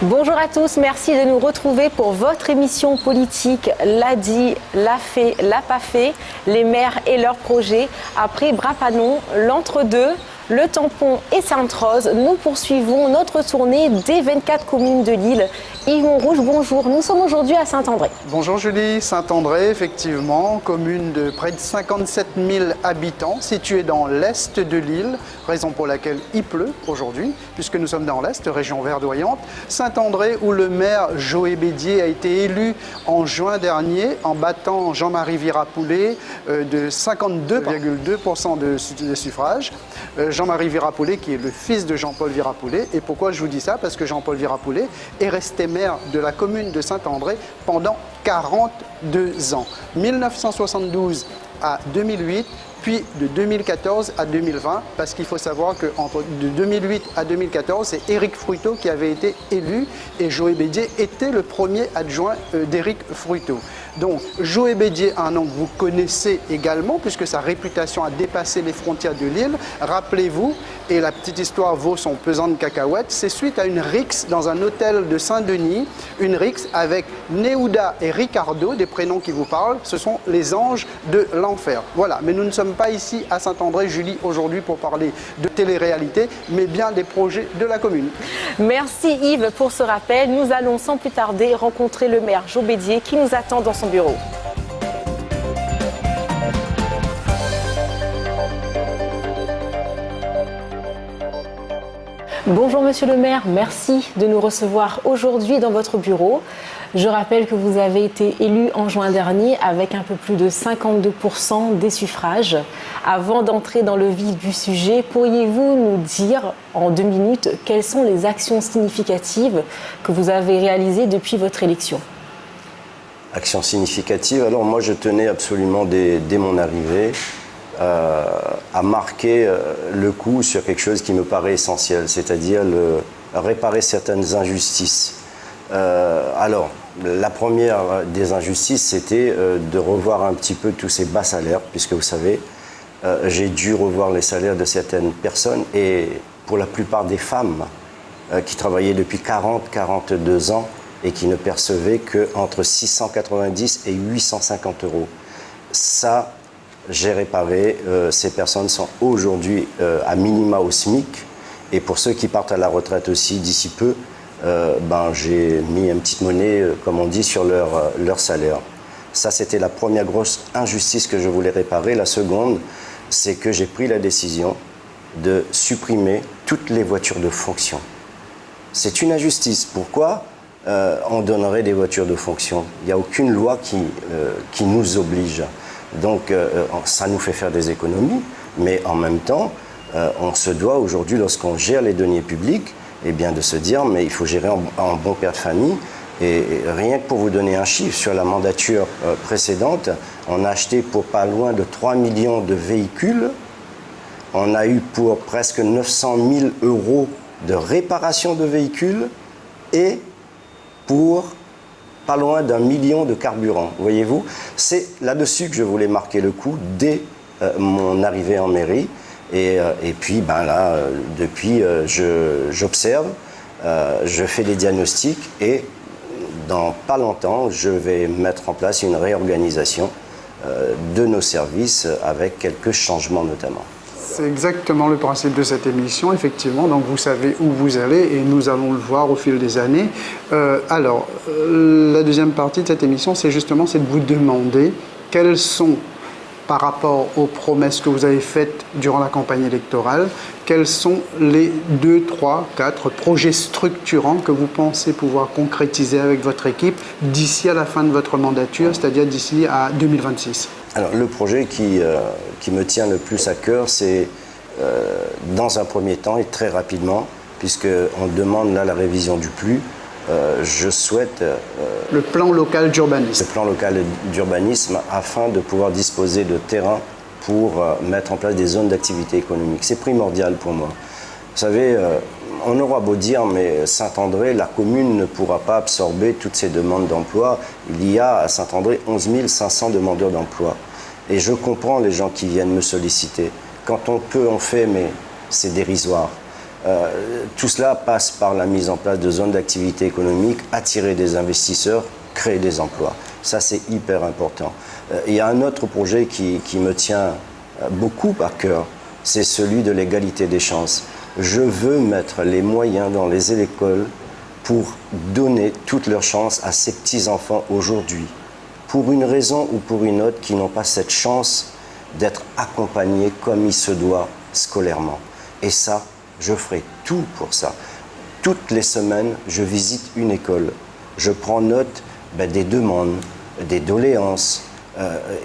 Bonjour à tous, merci de nous retrouver pour votre émission politique L'a dit, l'a fait, l'a pas fait, les maires et leurs projets. Après Brapanon, l'entre-deux, le Tampon et Sainte-Rose, nous poursuivons notre tournée des 24 communes de l'île. Yves Montrouge, bonjour, nous sommes aujourd'hui à Saint-André. Bonjour Julie, Saint-André, effectivement, commune de près de 57 000 habitants, située dans l'est de l'île, raison pour laquelle il pleut aujourd'hui, puisque nous sommes dans l'est, région verdoyante. Saint-André, où le maire Joé Bédier a été élu en juin dernier, en battant Jean-Marie Virapoulet de 52,2% de suffrage. Jean-Marie Virapoulet, qui est le fils de Jean-Paul Virapoulet. Et pourquoi je vous dis ça? Parce que Jean-Paul Virapoulet est resté maire de la commune de Saint-André pendant 42 ans, 1972 à 2008, puis de 2014 à 2020, parce qu'il faut savoir que de 2008 à 2014, c'est Éric Fruiteau qui avait été élu et Joé Bédier était le premier adjoint d'Éric Fruiteau. Donc Joé Bédier, un nom que vous connaissez également, puisque sa réputation a dépassé les frontières de l'île. Rappelez-vous, et la petite histoire vaut son pesant de cacahuètes, c'est suite à une rixe dans un hôtel de Saint-Denis, une rixe avec Néouda et Ricardo, des prénoms qui vous parlent, ce sont les anges de l'enfer. Voilà, mais nous ne sommes pas ici à Saint-André, Julie, aujourd'hui pour parler de télé-réalité, mais bien des projets de la commune. Merci Yves pour ce rappel. Nous allons sans plus tarder rencontrer le maire Joé Bédier qui nous attend dans son bureau. Bonjour Monsieur le maire, merci de nous recevoir aujourd'hui dans votre bureau. Je rappelle que vous avez été élu en juin dernier avec un peu plus de 52% des suffrages. Avant d'entrer dans le vif du sujet, pourriez-vous nous dire en 2 minutes quelles sont les actions significatives que vous avez réalisées depuis votre élection? Actions significatives, alors moi je tenais absolument dès mon arrivée à marquer le coup sur quelque chose qui me paraît essentiel, c'est-à-dire réparer certaines injustices. Alors, la première des injustices, c'était de revoir un petit peu tous ces bas salaires, puisque vous savez, j'ai dû revoir les salaires de certaines personnes, et pour la plupart des femmes qui travaillaient depuis 42 ans et qui ne percevaient qu'entre 690 et 850 euros. Ça, j'ai réparé, ces personnes sont aujourd'hui à minima au SMIC, et pour ceux qui partent à la retraite aussi d'ici peu, j'ai mis une petite monnaie, comme on dit, sur leur salaire. Ça, c'était la première grosse injustice que je voulais réparer. La seconde, c'est que j'ai pris la décision de supprimer toutes les voitures de fonction. C'est une injustice. Pourquoi on donnerait des voitures de fonction? Il n'y a aucune loi qui nous oblige. Donc, ça nous fait faire des économies, mais en même temps, on se doit aujourd'hui, lorsqu'on gère les deniers publics, eh bien, de se dire, mais il faut gérer en bon père de famille. Et rien que pour vous donner un chiffre, sur la mandature précédente, on a acheté pour pas loin de 3 millions de véhicules. On a eu pour presque 900 000 euros de réparation de véhicules et pour pas loin d'1 million de carburant. Voyez-vous, c'est là-dessus que je voulais marquer le coup dès mon arrivée en mairie. Et puis, depuis, j'observe, je fais des diagnostics et dans pas longtemps, je vais mettre en place une réorganisation de nos services avec quelques changements notamment. C'est exactement le principe de cette émission, effectivement. Donc vous savez où vous allez et nous allons le voir au fil des années. La deuxième partie de cette émission, c'est de vous demander quelles sont, par rapport aux promesses que vous avez faites durant la campagne électorale, quels sont les 2, 3, 4 projets structurants que vous pensez pouvoir concrétiser avec votre équipe d'ici à la fin de votre mandature, c'est-à-dire d'ici à 2026? Alors, le projet qui me tient le plus à cœur, c'est dans un premier temps et très rapidement, puisqu'on demande là la révision du PLU, je souhaite... le plan local d'urbanisme. Le plan local d'urbanisme afin de pouvoir disposer de terrain pour mettre en place des zones d'activité économique. C'est primordial pour moi. savez, on aura beau dire, mais Saint-André, la commune ne pourra pas absorber toutes ces demandes d'emploi. Il y a à Saint-André 11 500 demandeurs d'emploi. Et je comprends les gens qui viennent me solliciter. Quand on peut, on fait, mais c'est dérisoire. Tout cela passe par la mise en place de zones d'activité économique, attirer des investisseurs, créer des emplois. Ça, c'est hyper important. Il y a un autre projet qui me tient beaucoup à cœur, c'est celui de l'égalité des chances. Je veux mettre les moyens dans les écoles pour donner toutes leurs chances à ces petits-enfants aujourd'hui, pour une raison ou pour une autre, qui n'ont pas cette chance d'être accompagnés comme il se doit scolairement. Et ça, je ferai tout pour ça. Toutes les semaines, je visite une école. Je prends note des demandes, des doléances.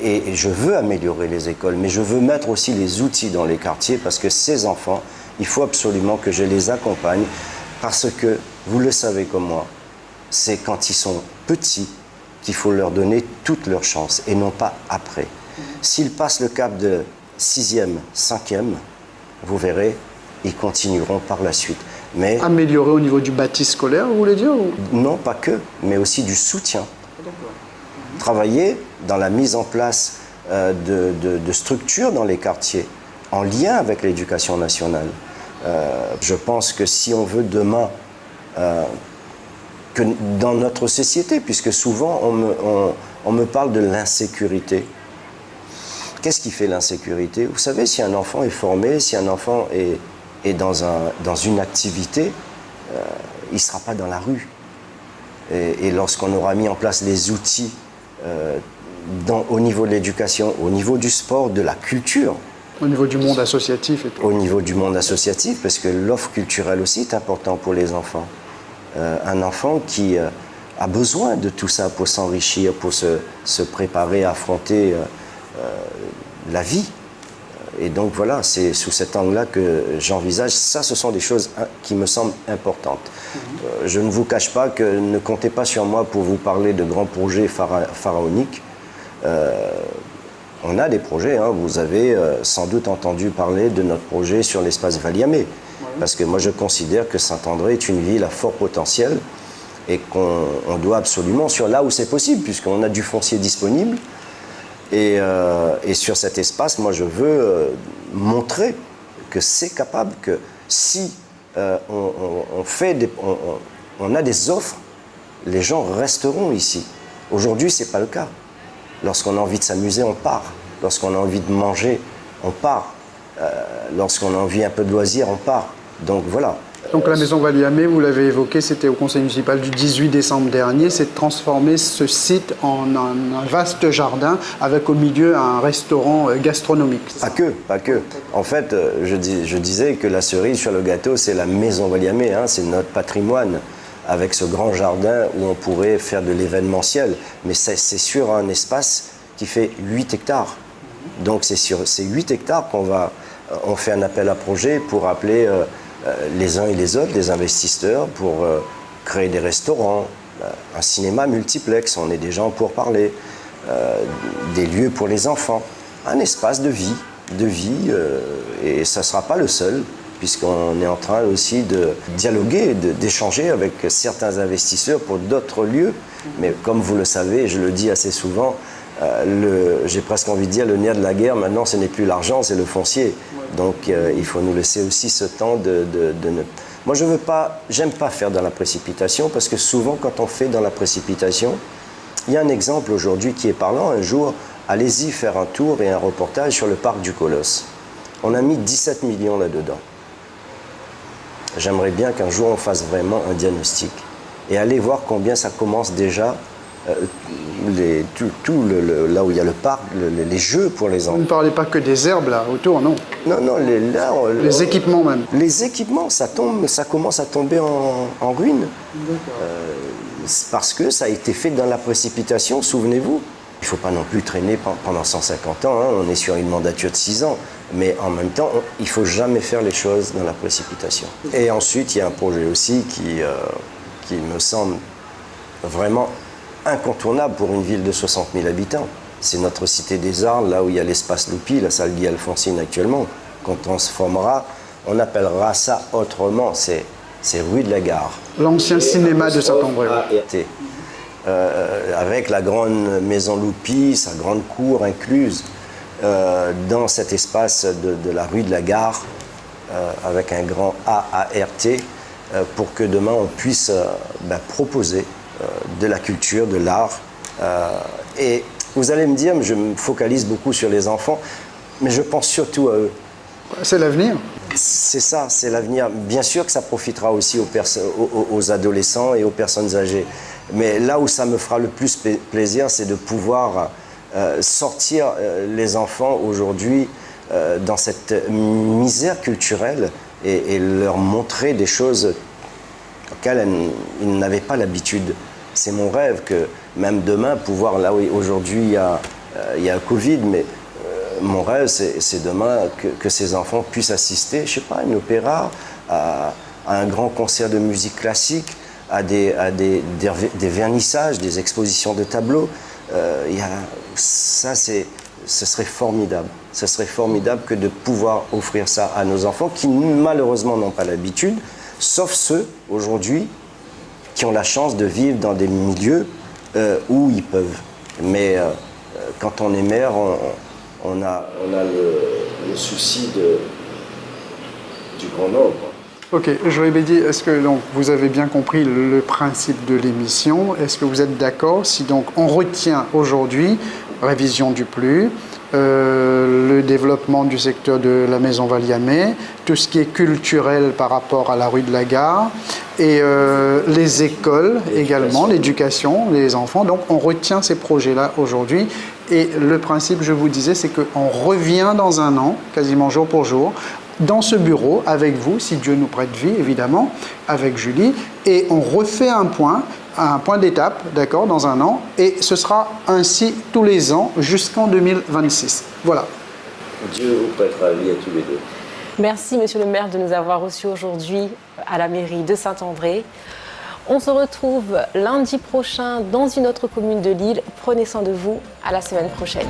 Et je veux améliorer les écoles, mais je veux mettre aussi les outils dans les quartiers parce que ces enfants, il faut absolument que je les accompagne parce que, vous le savez comme moi, c'est quand ils sont petits qu'il faut leur donner toutes leurs chances et non pas après. S'ils passent le cap de 6e, 5e, vous verrez, ils continueront par la suite. Mais améliorer au niveau du bâti scolaire, vous voulez dire ou... Non, pas que, mais aussi du soutien. Travailler dans la mise en place de structures dans les quartiers, en lien avec l'éducation nationale. Je pense que si on veut demain, que dans notre société, puisque souvent on me parle de l'insécurité. Qu'est-ce qui fait l'insécurité? Vous savez, si un enfant est formé, si un enfant est dans une activité, il ne sera pas dans la rue. Et lorsqu'on aura mis en place les outils au niveau de l'éducation, au niveau du sport, de la culture. Au niveau du monde associatif et tout. Au niveau du monde associatif, parce que l'offre culturelle aussi est importante pour les enfants. Un enfant qui a besoin de tout ça pour s'enrichir, pour se préparer à affronter la vie. Et donc voilà, c'est sous cet angle-là que j'envisage. Ça, ce sont des choses qui me semblent importantes. Je ne vous cache pas que ne comptez pas sur moi pour vous parler de grands projets pharaoniques. On a des projets, hein. Vous avez sans doute entendu parler de notre projet sur l'espace Valiamé. Parce que moi, je considère que Saint-André est une ville à fort potentiel et qu'on doit absolument, sur là où c'est possible, puisqu'on a du foncier disponible, et sur cet espace, moi, je veux montrer que c'est capable, que si on a des offres, les gens resteront ici. Aujourd'hui, ce n'est pas le cas. Lorsqu'on a envie de s'amuser, on part. Lorsqu'on a envie de manger, on part. Lorsqu'on a envie un peu de loisirs, on part. Donc voilà. Donc la maison Valiamé, vous l'avez évoqué, c'était au conseil municipal du 18 décembre dernier, c'est de transformer ce site en un vaste jardin avec au milieu un restaurant gastronomique. Pas que. En fait, je disais que la cerise sur le gâteau, c'est la maison Valiamé, hein, c'est notre patrimoine, avec ce grand jardin où on pourrait faire de l'événementiel. Mais c'est sur un espace qui fait 8 hectares. Donc c'est sur ces 8 hectares on fait un appel à projet pour appeler les uns et les autres, les investisseurs, pour créer des restaurants, un cinéma multiplex, on est des gens pour parler, des lieux pour les enfants, un espace de vie, et ça ne sera pas le seul, puisqu'on est en train aussi de dialoguer, d'échanger avec certains investisseurs pour d'autres lieux. Mais comme vous le savez, je le dis assez souvent, j'ai presque envie de dire le nerf de la guerre, maintenant ce n'est plus l'argent, c'est le foncier. Donc il faut nous laisser aussi ce temps Moi j'aime pas faire dans la précipitation, parce que souvent quand on fait dans la précipitation, il y a un exemple aujourd'hui qui est parlant. Un jour, allez-y faire un tour et un reportage sur le parc du Colosse. On a mis 17 millions là-dedans. J'aimerais bien qu'un jour on fasse vraiment un diagnostic et aller voir combien ça commence déjà. Là où il y a le parc, les jeux pour les enfants. Vous ne parlez pas que des herbes là autour, non? Non, les équipements même. Les équipements, ça commence à tomber en ruine. Parce que ça a été fait dans la précipitation, souvenez-vous. Il ne faut pas non plus traîner pendant 150 ans, hein. On est sur une mandature de 6 ans. Mais en même temps, il ne faut jamais faire les choses dans la précipitation. Et ensuite, il y a un projet aussi qui me semble vraiment incontournable pour une ville de 60 000 habitants. C'est notre cité des Arts, là où il y a l'espace Loupi, la salle Guy Alphonsine actuellement. Quand on se formera, on appellera ça autrement, c'est rue de la Gare. L'ancien cinéma de Saint-André. Avec la grande maison Loupi, sa grande cour incluse dans cet espace de la rue de la Gare, avec un grand AART, pour que demain on puisse proposer de la culture, de l'art. Et vous allez me dire, je me focalise beaucoup sur les enfants, mais je pense surtout à eux. C'est l'avenir. C'est ça, c'est l'avenir. Bien sûr que ça profitera aussi aux adolescents et aux personnes âgées. Mais là où ça me fera le plus plaisir, c'est de pouvoir sortir les enfants aujourd'hui dans cette misère culturelle et leur montrer des choses auxquelles ils n'avaient pas l'habitude. C'est mon rêve que même demain, pouvoir, là où aujourd'hui il y a le Covid, mais mon rêve c'est demain que ces enfants puissent assister, je sais pas, à une opéra, à un grand concert de musique classique, à des vernissages, des expositions de tableaux. Ce serait formidable. Ce serait formidable que de pouvoir offrir ça à nos enfants qui malheureusement n'ont pas l'habitude, sauf ceux aujourd'hui qui ont la chance de vivre dans des milieux où ils peuvent. Mais quand on est mère, on a le souci du grand nombre. Ok, j'aurais dit, est-ce que donc, vous avez bien compris le principe de l'émission? Est-ce que vous êtes d'accord si donc on retient aujourd'hui révision du PLU, le développement du secteur de la Maison Valiamé, tout ce qui est culturel par rapport à la rue de la Gare et les écoles également, l'éducation, les enfants. Donc on retient ces projets-là aujourd'hui. Et le principe, je vous disais, c'est qu'on revient dans un an, quasiment jour pour jour, dans ce bureau avec vous, si Dieu nous prête vie, évidemment, avec Julie, et on refait un point d'étape, d'accord, dans un an, et ce sera ainsi tous les ans jusqu'en 2026. Voilà. Dieu vous prêtera vie à tous les deux. Merci, monsieur le maire, de nous avoir reçus aujourd'hui à la mairie de Saint-André. On se retrouve lundi prochain dans une autre commune de Lille. Prenez soin de vous. À la semaine prochaine.